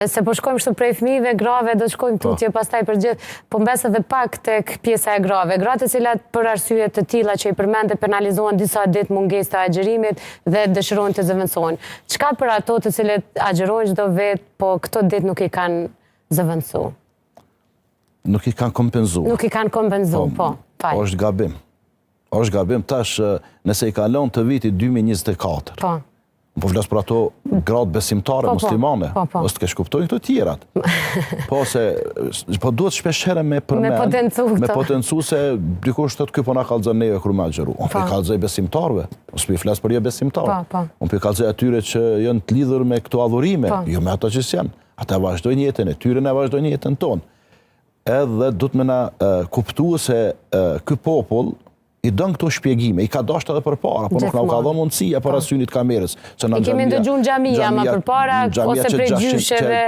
Se po shkojmë shtu prej fëmijëve, grave, do shkojmë tutje pastaj për gjithë, po mbes edhe pak tek pjesa e grave. Gratë të cilat për arsye të tilla që i përmendë penalizohen disa ditë mungesë të agjerimit dhe dëshirojnë të zëvendësojnë. Çka për ato të cilët agjerojnë çdo vetë, po këto ditë nuk i kanë zëvendësu? Nuk i kanë kompenzu. Nuk i kanë kompenzu, po. Është gabim. Është gabim tash nëse i kalon të vitit 2024. Po. Po flasë për ato gradë besimtare muslimane, ose të kesh kuptojnë këto tjerat. Po duhet shpeshere me përmen, me potencu se dikush të të kjo po na kalëzën neve kërë me agjeru. Unë për i kalëzëj besimtarve, ose për i flasë për jo besimtarve. Unë për i kalëzëj atyre që jënë të lidhur me këto adhurime, jo me ato që s'janë. Ata vazhdojnë jetën e tyre, ne vazhdojnë jetën tonë. Edhe du të me na kuptu se ky popull i dënë këto shpjegime, i ka dashtë edhe për para, por nuk na u ka dhënë mundësia para synit kamerës. I kemi ndëgju në xhamia, ma për para, ose prej gjysheve.